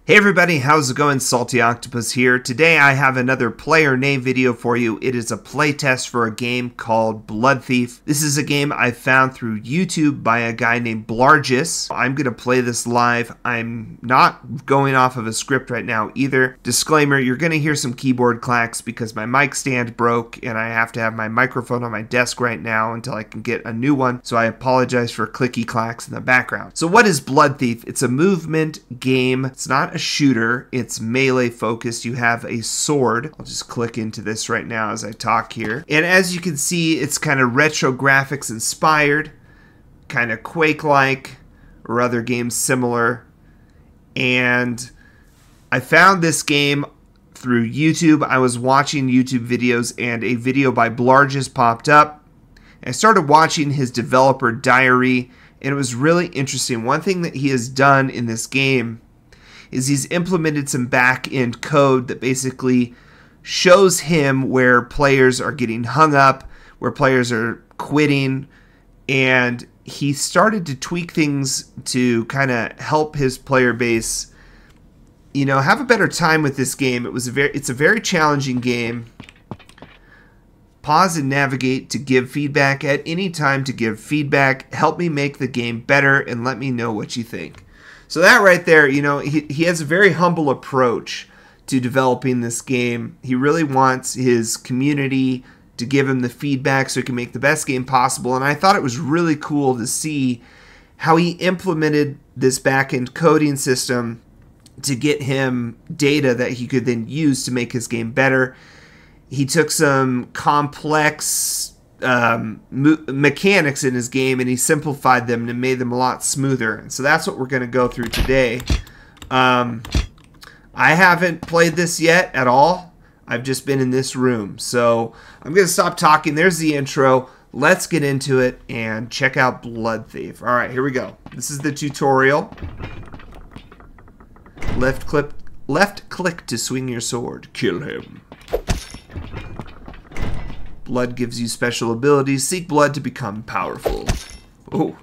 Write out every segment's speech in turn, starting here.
Hey everybody, how's it going? SaltyOctopus here. Today I have another player name video for you. It is a playtest for a game called Bloodthief. This is a game I found through YouTube by a guy named Blargis. I'm going to play this live. I'm not going off of a script right now either. Disclaimer, you're going to hear some keyboard clacks because my mic stand broke and I have to have my microphone on my desk right now until I can get a new one. So I apologize for clicky clacks in the background. So what is Bloodthief? It's a movement game. It's not a shooter, it's melee focused. You have a sword. I'll just click into this right now as I talk here. And as you can see, it's kind of retro graphics inspired, kind of Quake-like, or other games similar. And I found this game through YouTube. I was watching YouTube videos and a video by Blargis popped up. I started watching his developer diary and it was really interesting. One thing that he has done in this game is he's implemented some back-end code that basically shows him where players are getting hung up, where players are quitting, and he started to tweak things to kind of help his player base, you know, have a better time with this game. It's a very challenging game. Pause and navigate to give feedback at any time to give feedback. Help me make the game better and let me know what you think. So that right there, you know, he has a very humble approach to developing this game. He really wants his community to give him the feedback so he can make the best game possible. And I thought it was really cool to see how he implemented this back-end coding system to get him data that he could then use to make his game better. He took some complex mechanics in his game and he simplified them and made them a lot smoother. And so that's what we're going to go through today. I haven't played this yet at all. I've just been in this room. So I'm going to stop talking. There's the intro. Let's get into it and check out Bloodthief. All right, here we go. This is the tutorial. Left click to swing your sword. Kill him. Blood gives you special abilities. Seek blood to become powerful. Oh.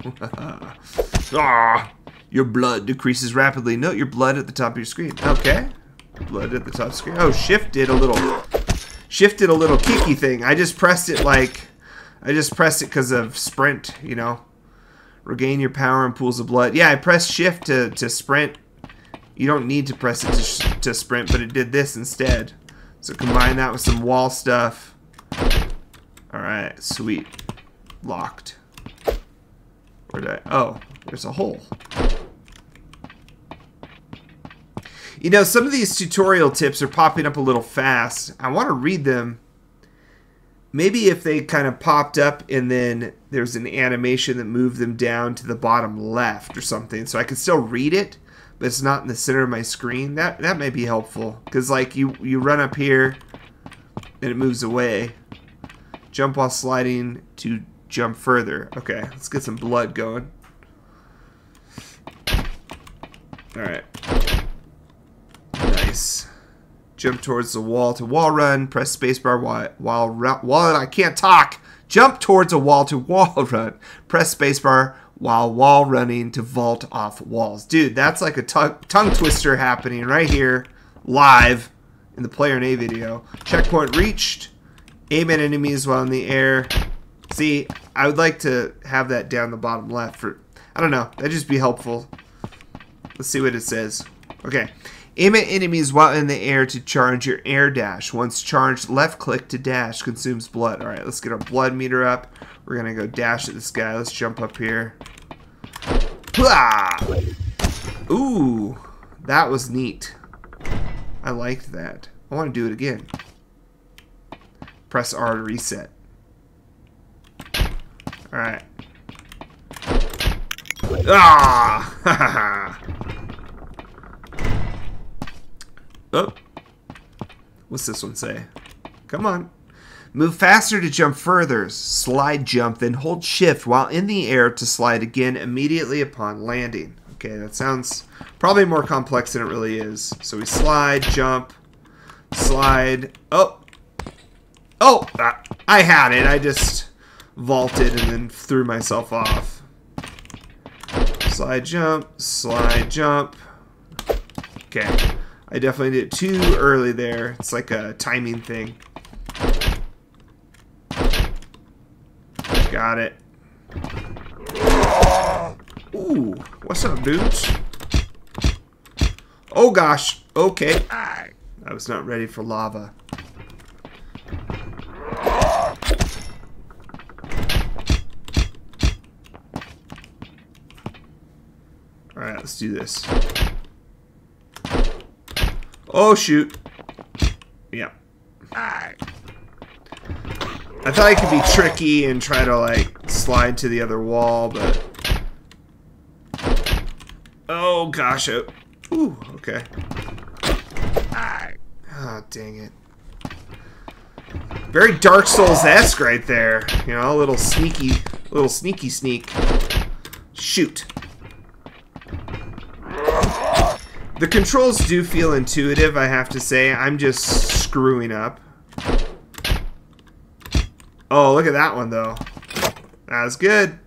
Your blood decreases rapidly. Note your blood at the top of your screen. Okay. Blood at the top of the screen. Oh, shift did a little kicky thing. I just pressed it because of sprint, you know. Regain your power and pools of blood. Yeah, I pressed shift to sprint. You don't need to press it to sprint, but it did this instead. So combine that with some wall stuff. Alright, sweet. Locked. Where did I... Oh, there's a hole. You know, some of these tutorial tips are popping up a little fast. I want to read them. Maybe if they kind of popped up and then there's an animation that moved them down to the bottom left or something. So I can still read it, but it's not in the center of my screen. That may be helpful. Because, like, you run up here and it moves away. Jump while sliding to jump further. Okay, let's get some blood going. Alright. Nice. Jump towards the wall to wall run. Press spacebar while I can't talk. Jump towards a wall to wall run. Press spacebar while wall running to vault off walls. Dude, that's like a tongue twister happening right here, live in the player name video. Checkpoint reached. Aim at enemies while in the air. See, I would like to have that down the bottom left for, I don't know, that'd just be helpful. Let's see what it says. Okay. Aim at enemies while in the air to charge your air dash. Once charged, left click to dash. Consumes blood. Alright, let's get our blood meter up. We're going to go dash at this guy. Let's jump up here. Ooh, that was neat. I liked that. I want to do it again. Press R to reset. Alright. Ah! Oh. What's this one say? Come on. Move faster to jump further. Slide jump, then hold shift while in the air to slide again immediately upon landing. Okay, that sounds probably more complex than it really is. So we slide, jump, slide. Oh! Oh! I had it. I just vaulted and then threw myself off. Slide, jump, Okay. I definitely did it too early there. It's like a timing thing. Got it. Ooh, what's up, dudes? Oh gosh. Okay. I was not ready for lava. Alright, let's do this. Oh shoot. Yeah. I thought I could be tricky and try to like slide to the other wall, but oh gosh. Oh. Ooh, okay. Oh, dang it. Very Dark Souls-esque right there. You know, a little sneaky sneak. Shoot. The controls do feel intuitive, I have to say. I'm just screwing up. Oh, look at that one, though. That was good.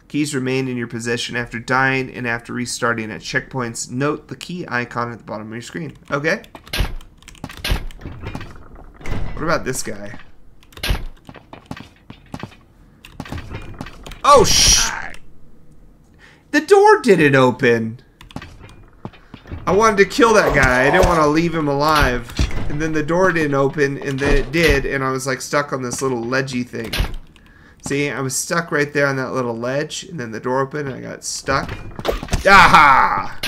Keys remain in your possession after dying and after restarting at checkpoints. Note the key icon at the bottom of your screen. Okay. What about this guy? Oh, the door didn't open. I wanted to kill that guy. I didn't want to leave him alive. And then the door didn't open, and then it did, and I was like stuck on this little ledgy thing. See, I was stuck right there on that little ledge, and then the door opened, and I got stuck. Aha!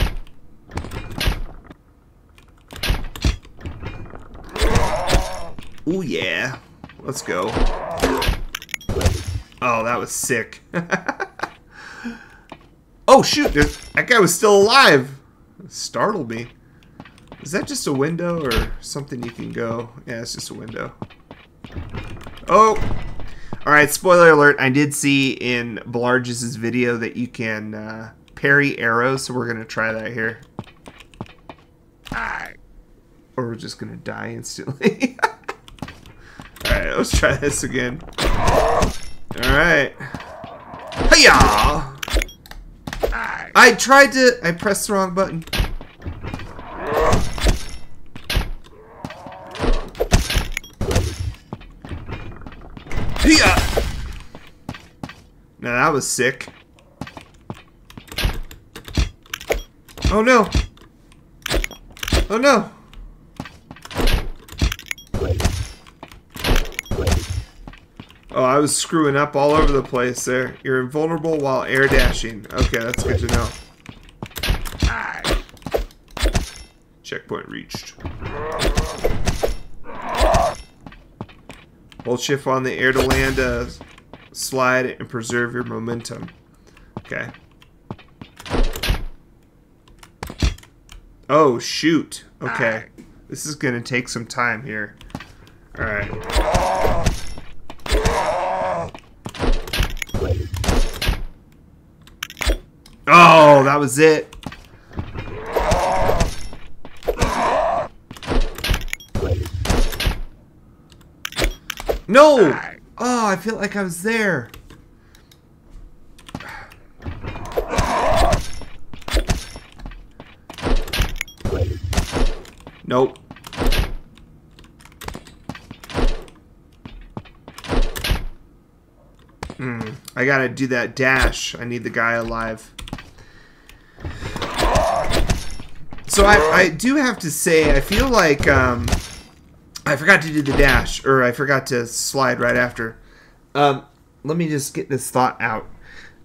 Ooh, yeah. Let's go. Oh, that was sick. Oh, shoot. That guy was still alive. It startled me. Is that just a window or something you can go? Yeah, it's just a window. Oh! Alright, spoiler alert. I did see in Blargis' video that you can parry arrows, so we're going to try that here. Or we're just going to die instantly. Alright, let's try this again. Alright. Hiya! I pressed the wrong button. Hiya! Now that was sick. Oh no! Oh no! Oh, I was screwing up all over the place there. You're invulnerable while air dashing. Okay, that's good to know. Checkpoint reached. Hold shift on the air to land, slide, and preserve your momentum. Okay. Oh, shoot. Okay. This is going to take some time here. Alright. Oh, that was it. No! Oh, I feel like I was there. Nope. I gotta do that dash. I need the guy alive. So I do have to say, I feel like I forgot to do the dash, or I forgot to slide right after. Let me just get this thought out.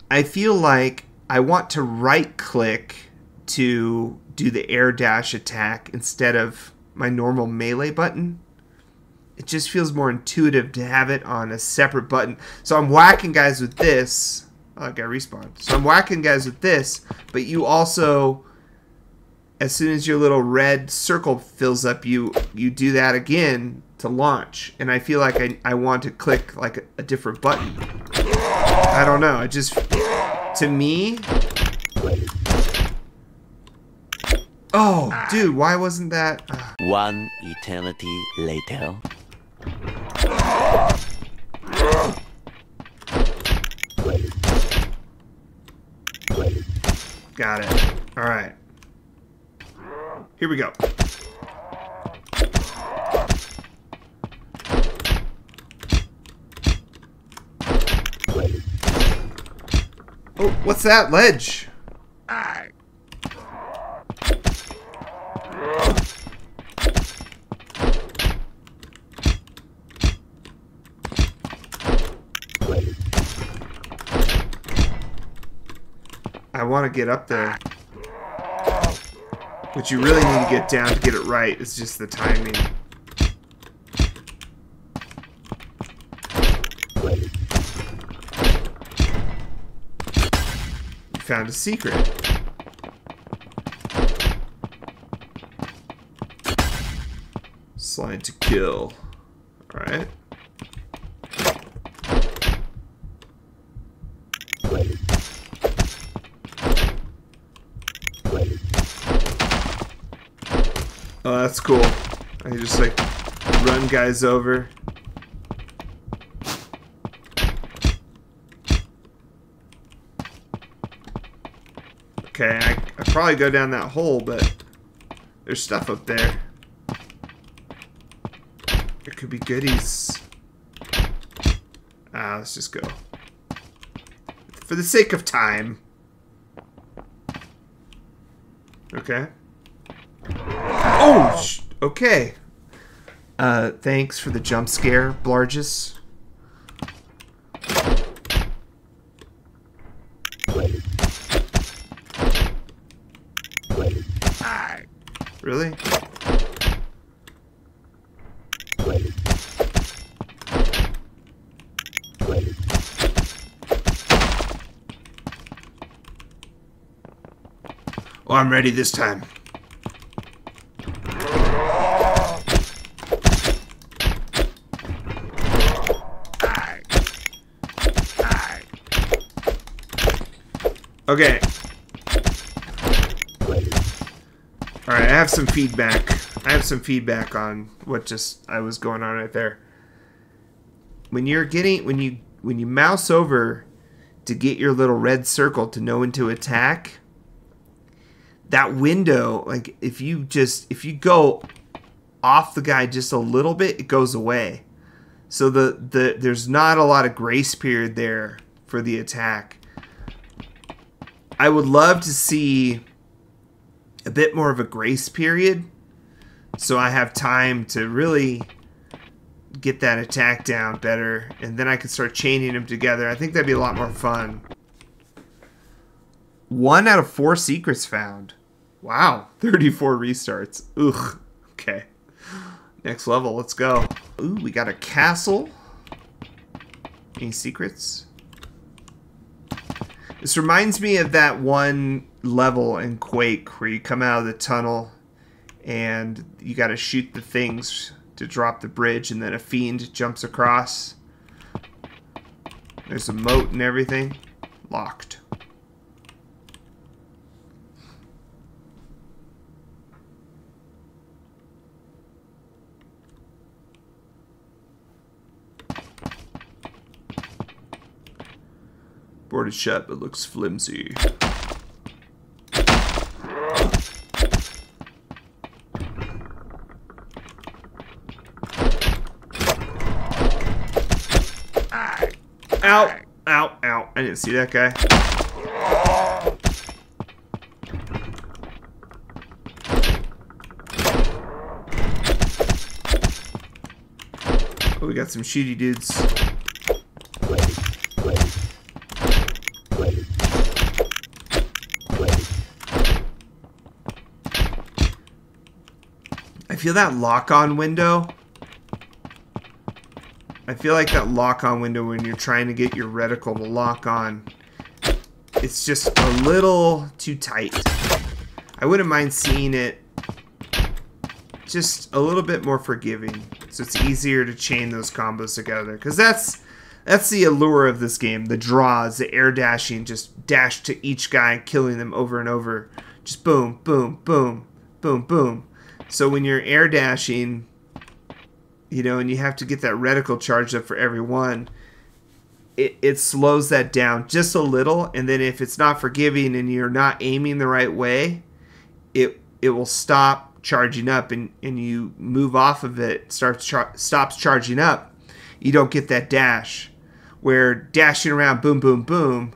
I feel like I want to right-click to do the air dash attack instead of my normal melee button. It just feels more intuitive to have it on a separate button. So I'm whacking guys with this. Oh, I got respawned. So I'm whacking guys with this, but you also, as soon as your little red circle fills up, you do that again to launch. And I feel like I want to click like a different button. I don't know. It just, to me... Oh, dude, why wasn't that... One eternity later. Got it. Alright. Here we go. Oh, what's that ledge? I want to get up there. But you really need to get down to get it right. It's just the timing. You found a secret. Slide to kill. Alright. Oh, that's cool. I can just like run guys over. Okay, I probably go down that hole, but there's stuff up there. There could be goodies. Let's just go. For the sake of time. Okay. Oh, okay. Thanks for the jump scare, Blargis. Really? Oh, I'm ready this time. Okay. Alright, I have some feedback. I have some feedback on what just I was going on right there. When you're getting when you mouse over to get your little red circle to know when to attack, that window, like if you go off the guy just a little bit, it goes away. So there's not a lot of grace period there for the attack. I would love to see a bit more of a grace period so I have time to really get that attack down better, and then I can start chaining them together. I think that'd be a lot more fun. 1 out of 4 secrets found. Wow, 34 restarts. Ugh. Okay. Next level, let's go. Ooh, we got a castle. Any secrets? This reminds me of that one level in Quake where you come out of the tunnel and you gotta shoot the things to drop the bridge, and then a fiend jumps across. There's a moat and everything. Locked. Boarded shut, but looks flimsy. Ow! Ow! Ow! I didn't see that guy. Oh, we got some shooty dudes. I feel that lock-on window. I feel like that lock-on window when you're trying to get your reticle to lock on, it's just a little too tight. I wouldn't mind seeing it just a little bit more forgiving, so it's easier to chain those combos together. Because that's the allure of this game. The draws, the air dashing, just dash to each guy, killing them over and over. Just boom, boom, boom, boom, boom. So when you're air dashing, you know, and you have to get that reticle charged up for every one, it slows that down just a little. And then if it's not forgiving and you're not aiming the right way, it will stop charging up and you move off of it, stops charging up, you don't get that dash. Where dashing around, boom, boom, boom,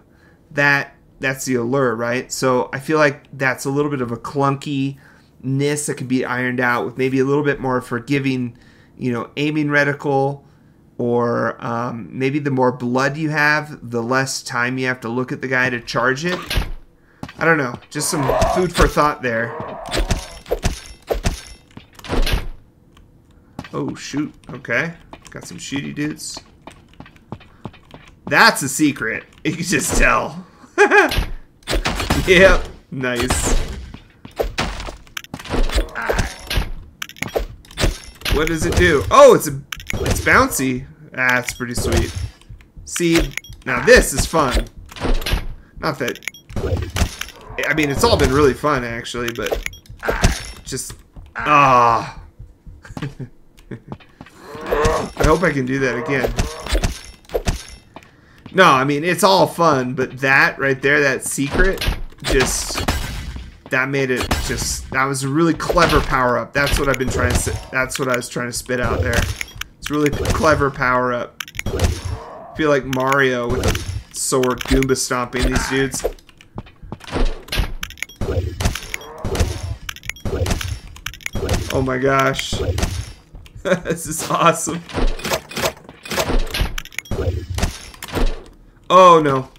that's the allure, right? So I feel like that's a little bit of a clunkiness that can be ironed out with maybe a little bit more forgiving, aiming reticle, or maybe the more blood you have, the less time you have to look at the guy to charge it. I don't know, just some food for thought there. Oh shoot, okay, got some shooty dudes. That's a secret. You can just tell. Yep. Nice. What does it do? Oh, it's bouncy. That's pretty sweet. See, now this is fun. Not that... I mean, it's all been really fun, actually, but... Just... Ah. I hope I can do that again. No, I mean, it's all fun, but that right there, that secret, just, that made it just, that was a really clever power-up. That's what I've been trying to, that's what I was trying to spit out there. It's a really clever power-up. I feel like Mario with a sword Goomba stomping these dudes. Oh my gosh. This is awesome. Oh no.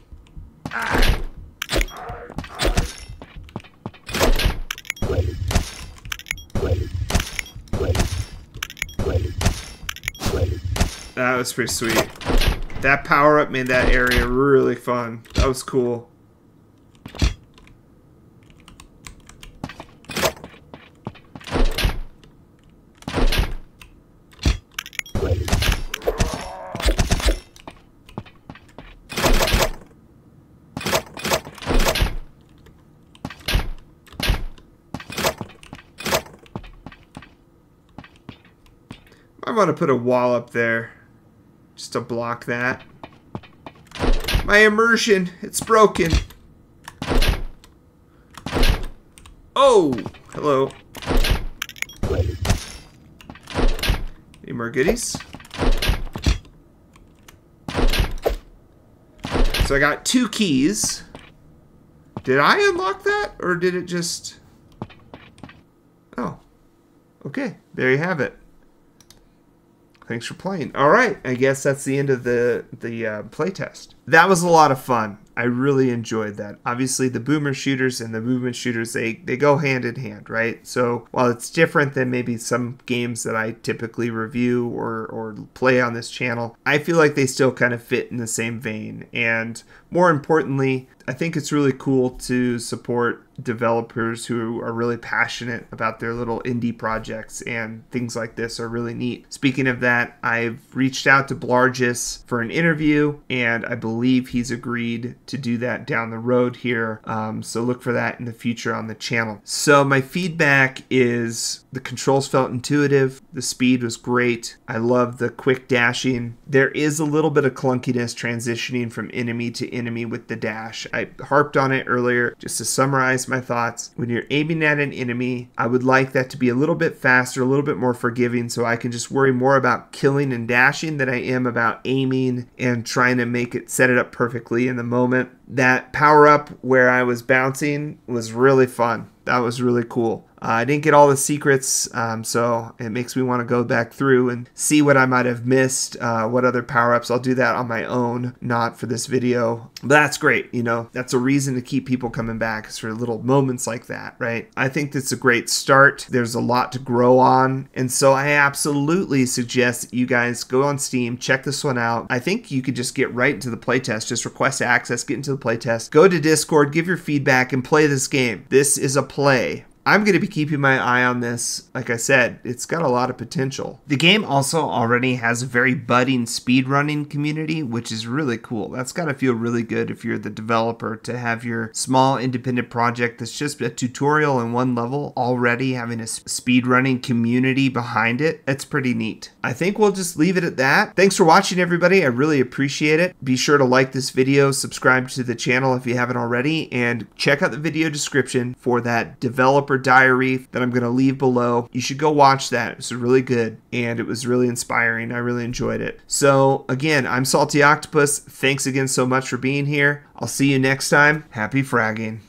That was pretty sweet. That power up made that area really fun. That was cool. I want to put a wall up there just to block that. My immersion, it's broken. Oh, hello. Any more goodies? So I got 2 keys. Did I unlock that, or did it just... Oh, okay, there you have it. Thanks for playing. All right, I guess that's the end of the playtest. That was a lot of fun. I really enjoyed that. Obviously, the boomer shooters and the movement shooters, they go hand in hand, right? So while it's different than maybe some games that I typically review or play on this channel, I feel like they still kind of fit in the same vein. And more importantly, I think it's really cool to support developers who are really passionate about their little indie projects, and things like this are really neat. Speaking of that, I've reached out to Blargis for an interview, and I believe he's agreed to do that down the road here. So look for that in the future on the channel. So my feedback is the controls felt intuitive. The speed was great. I love the quick dashing. There is a little bit of clunkiness transitioning from enemy to enemy with the dash. I harped on it earlier. Just to summarize my thoughts, when you're aiming at an enemy, I would like that to be a little bit faster, a little bit more forgiving, so I can just worry more about killing and dashing than I am about aiming and trying to make it, set it up perfectly in the moment. That power up where I was bouncing was really fun. That was really cool. I didn't get all the secrets, so it makes me want to go back through and see what I might have missed, what other power-ups. I'll do that on my own, not for this video. But that's great, you know. That's a reason to keep people coming back, is for little moments like that, right? I think that's a great start. There's a lot to grow on, and so I absolutely suggest that you guys go on Steam, check this one out. I think you could just get right into the playtest. Just request access, get into the playtest, go to Discord, give your feedback, and play this game. This is a play. I'm going to be keeping my eye on this. Like I said, it's got a lot of potential. The game also already has a very budding speedrunning community, which is really cool. That's got to feel really good if you're the developer, to have your small independent project that's just a tutorial in one level already having a speedrunning community behind it. It's pretty neat. I think we'll just leave it at that. Thanks for watching, everybody. I really appreciate it. Be sure to like this video, subscribe to the channel if you haven't already, and check out the video description for that developer Developer Diary that I'm going to leave below. You should go watch that. It was really good, and it was really inspiring. I really enjoyed it. So again, I'm SaltyOctopus. Thanks again so much for being here. I'll see you next time. Happy fragging.